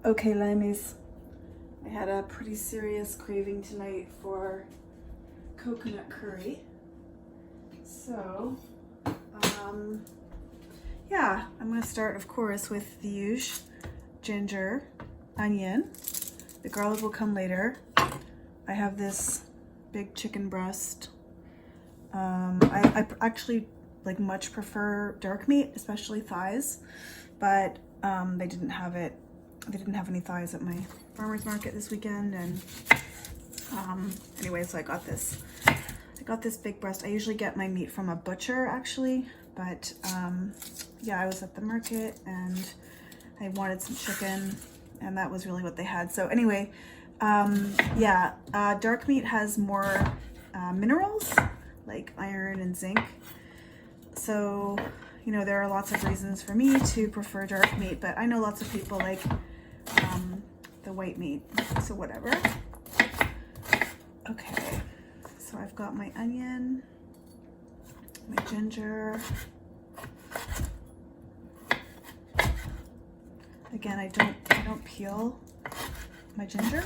Okay, Lymies, I had a pretty serious craving tonight for coconut curry. So, yeah, I'm gonna start, of course, with the usual ginger, onion. The garlic will come later. I have this big chicken breast. I actually much prefer dark meat, especially thighs, but they didn't have it. They didn't have any thighs at my farmer's market this weekend, and anyway, so I got this big breast. I usually get my meat from a butcher actually, but yeah, I was at the market and I wanted some chicken, and that was really what they had. So anyway, yeah, dark meat has more minerals like iron and zinc. So, you know, there are lots of reasons for me to prefer dark meat, but I know lots of people like the white meat, so whatever. Okay, so I've got my onion, my ginger. Again, I don't peel my ginger.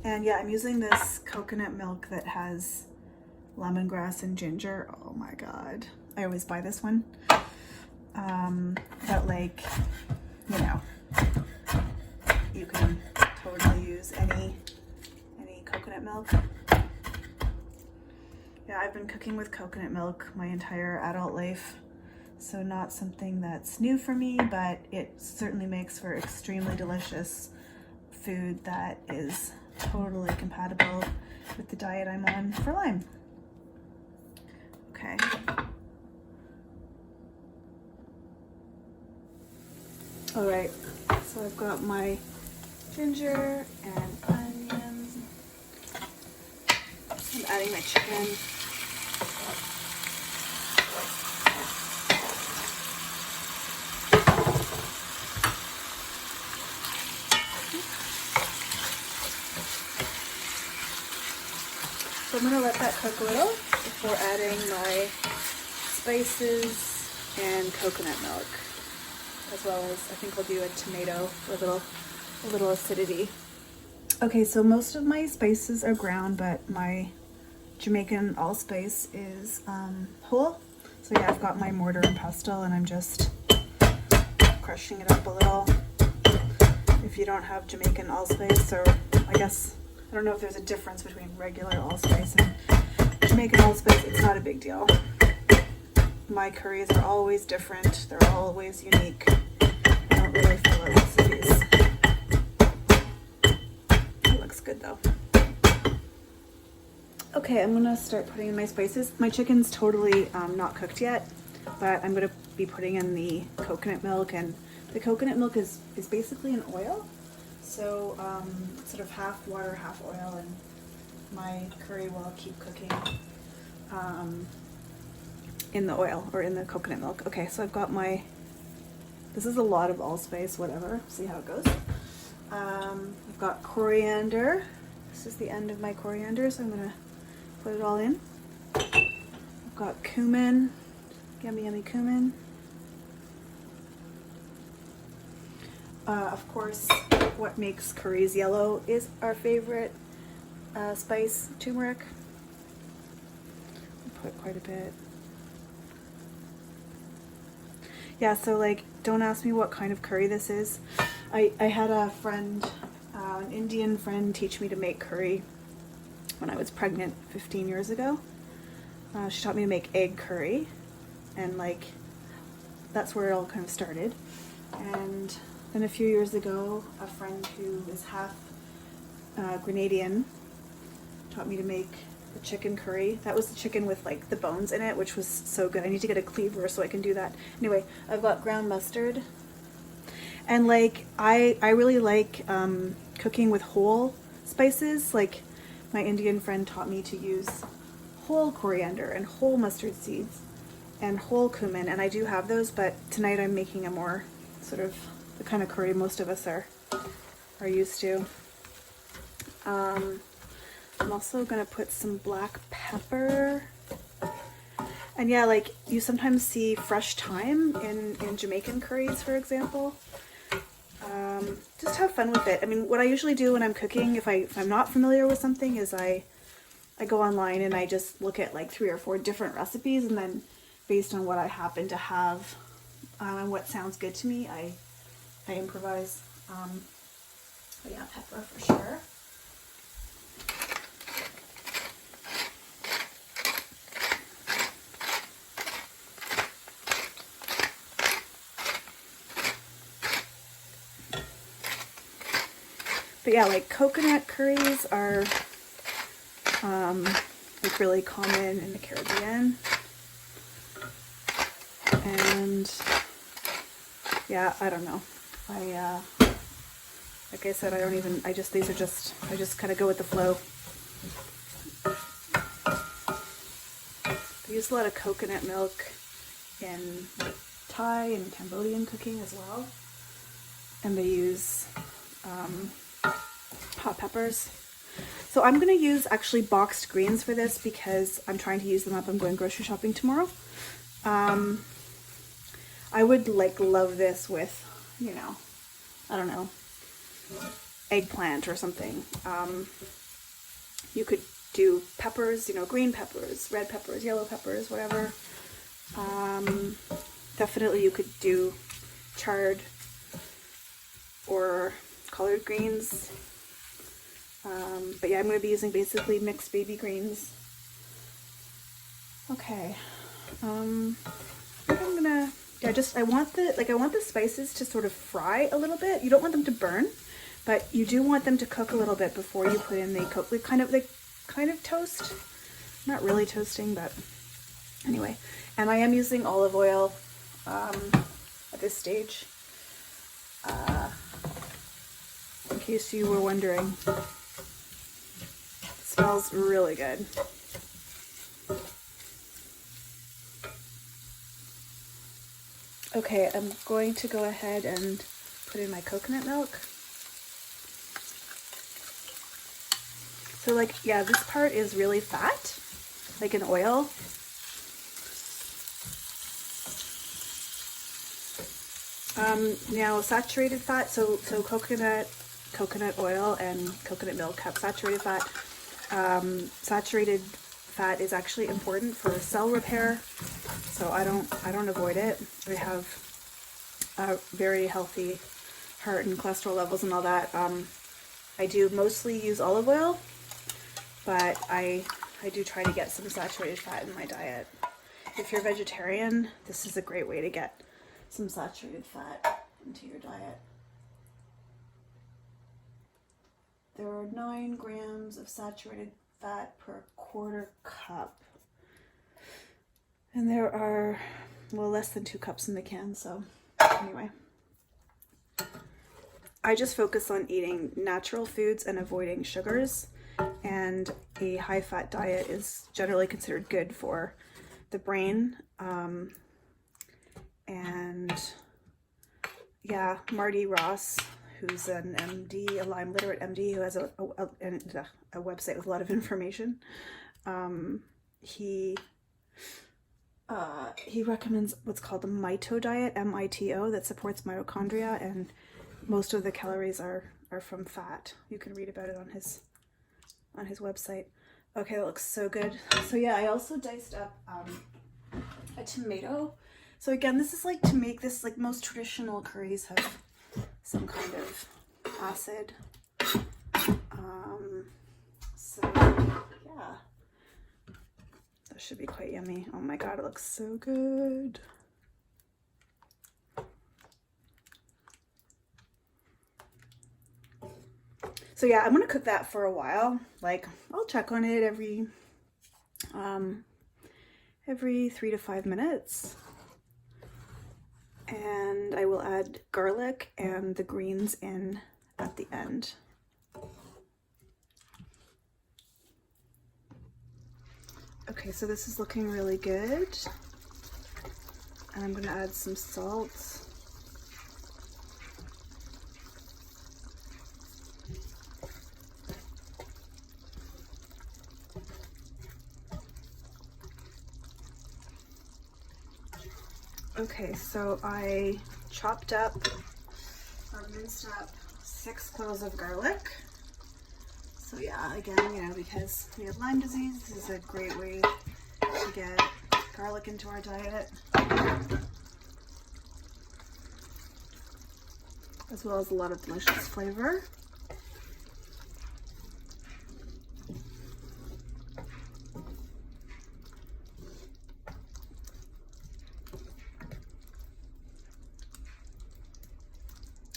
And yeah, I'm using this coconut milk that has lemongrass and ginger. Oh my God. I always buy this one. But like, you know, you can totally use any coconut milk. Yeah, I've been cooking with coconut milk my entire adult life. So not something that's new for me, but it certainly makes for extremely delicious food that is totally compatible with the diet I'm on for Lyme. Okay. All right, so I've got my ginger and onions. I'm adding my chicken. So I'm gonna let that cook a little before adding my spices and coconut milk, as well as I think I'll do a tomato for a little acidity. Okay, so most of my spices are ground, but my Jamaican allspice is whole. So yeah, I've got my mortar and pestle, and I'm just crushing it up a little. If you don't have Jamaican allspice, or I guess, I don't know if there's a difference between regular allspice and Jamaican allspice, it's not a big deal. My curries are always different. They're always unique. I don't really follow recipes. It looks good though. Okay, I'm gonna start putting in my spices. My chicken's totally not cooked yet, but I'm gonna be putting in the coconut milk, and the coconut milk is basically an oil. So sort of half water, half oil, and my curry will keep cooking in the oil or in the coconut milk. Okay, so I've got this is a lot of allspice, whatever, see how it goes. I've got coriander. This is the end of my coriander, so I'm gonna put it all in. I've got cumin, yummy, yummy cumin. Of course, what makes curries yellow is our favorite spice, turmeric. I'll put quite a bit. Yeah, so like, don't ask me what kind of curry this is. I had a friend, an Indian friend, teach me to make curry when I was pregnant 15 years ago. She taught me to make egg curry, and like, that's where it all kind of started. And then a few years ago, a friend who is half Grenadian taught me to make the chicken curry. That was the chicken with like the bones in it, which was so good. I need to get a cleaver so I can do that. Anyway, I've got ground mustard. And like, I really like cooking with whole spices. Like, my Indian friend taught me to use whole coriander and whole mustard seeds and whole cumin, and I do have those, but tonight I'm making a more sort of the kind of curry most of us are used to. I'm also gonna put some black pepper, And yeah, like you sometimes see fresh thyme in Jamaican curries, for example. Just have fun with it. I mean, what I usually do when I'm cooking, if I'm not familiar with something, is I go online and I just look at like 3 or 4 different recipes, and then based on what I happen to have and what sounds good to me, I improvise. But yeah, pepper for sure. But yeah, like coconut curries are like really common in the Caribbean. And yeah, I don't know. Like I said, I just kind of go with the flow. I use a lot of coconut milk in Thai and Cambodian cooking as well. And they use hot peppers. So I'm going to use actually boxed greens for this because I'm trying to use them up. I'm going grocery shopping tomorrow. I would like love this with, you know, I don't know, eggplant or something. You could do peppers, you know, green peppers, red peppers, yellow peppers, whatever. Definitely you could do chard or collard greens. But yeah, I'm going to be using basically mixed baby greens. Okay. I think I'm gonna, yeah, I want the spices to sort of fry a little bit. You don't want them to burn, but you do want them to cook a little bit before you put in the kind of toast. Not really toasting, but anyway. And I am using olive oil at this stage. In case you were wondering. It smells really good. Okay, I'm going to go ahead and put in my coconut milk. So like, yeah, this part is really fat, like an oil. Now saturated fat, so coconut oil and coconut milk have saturated fat. Saturated fat is actually important for cell repair, so I don't avoid it. I have very healthy heart and cholesterol levels and all that. I do mostly use olive oil, but I do try to get some saturated fat in my diet. If you're vegetarian, this is a great way to get some saturated fat into your diet. There are 9 grams of saturated fat per quarter cup. And there are, well, less than 2 cups in the can, so anyway. I just focus on eating natural foods and avoiding sugars, and a high-fat diet is generally considered good for the brain. And yeah, Marty Ross, who's an MD, a Lyme literate MD who has a website with a lot of information, he recommends what's called the mito diet, MITO, that supports mitochondria, and most of the calories are from fat. You can read about it on his website. Okay, that looks so good. So yeah, I also diced up a tomato. So again, this is like to make this, like most traditional curries have some kind of acid. So yeah, that should be quite yummy. Oh my god, it looks so good. So yeah, I'm gonna cook that for a while. Like, I'll check on it every 3 to 5 minutes. And I will add garlic and the greens in at the end. Okay, so this is looking really good. And I'm gonna add some salt. Okay, so I chopped up or minced up 6 cloves of garlic. So yeah, again, you know, because we have Lyme disease, this is a great way to get garlic into our diet, as well as a lot of delicious flavor.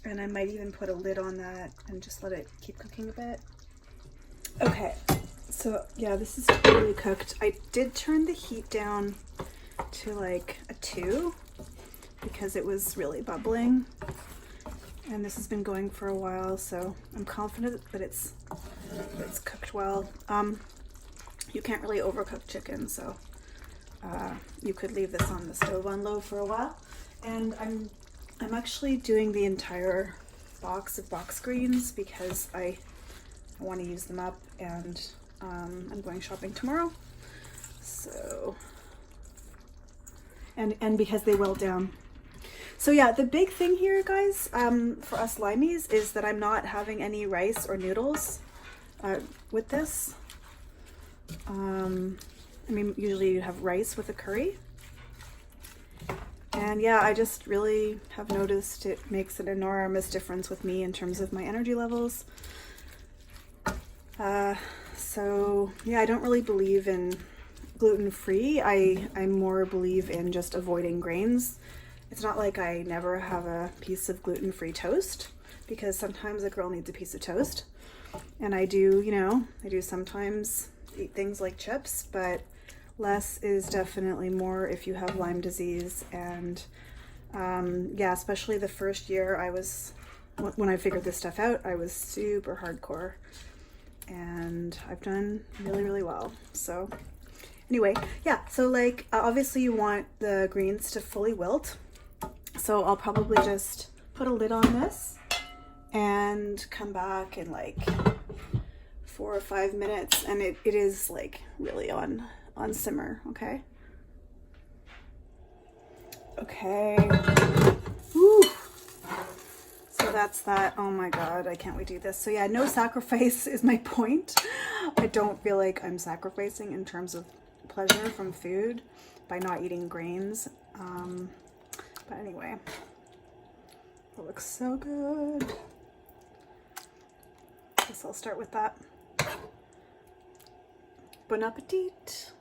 And I might even put a lid on that and just let it keep cooking a bit. Okay, so yeah, this is totally cooked. I did turn the heat down to like a 2 because it was really bubbling. And this has been going for a while, so I'm confident that it's cooked well. You can't really overcook chicken, so you could leave this on the stove on low for a while. And I'm actually doing the entire box of box greens because I want to use them up, and I'm going shopping tomorrow. So, and because they wilt down. So yeah, the big thing here, guys, for us Lymies is that I'm not having any rice or noodles with this. I mean, usually you have rice with a curry. And yeah, I just really have noticed it makes an enormous difference with me in terms of my energy levels. So yeah, I don't really believe in gluten-free. I more believe in just avoiding grains. It's not like I never have a piece of gluten-free toast, because sometimes a girl needs a piece of toast. And I do, you know, I do sometimes eat things like chips, but less is definitely more if you have Lyme disease. And yeah, especially the first year when I figured this stuff out, I was super hardcore, and I've done really, really well. So anyway, yeah, so like obviously you want the greens to fully wilt. So I'll probably just put a lid on this and come back in like 4 or 5 minutes, and it is like really on simmer. Okay. Woo. So that's that. Oh my god, I can't wait to do this. So yeah, no sacrifice is my point. I don't feel like I'm sacrificing in terms of pleasure from food by not eating grains. But anyway, it looks so good. Guess I'll start with that. Bon appetit.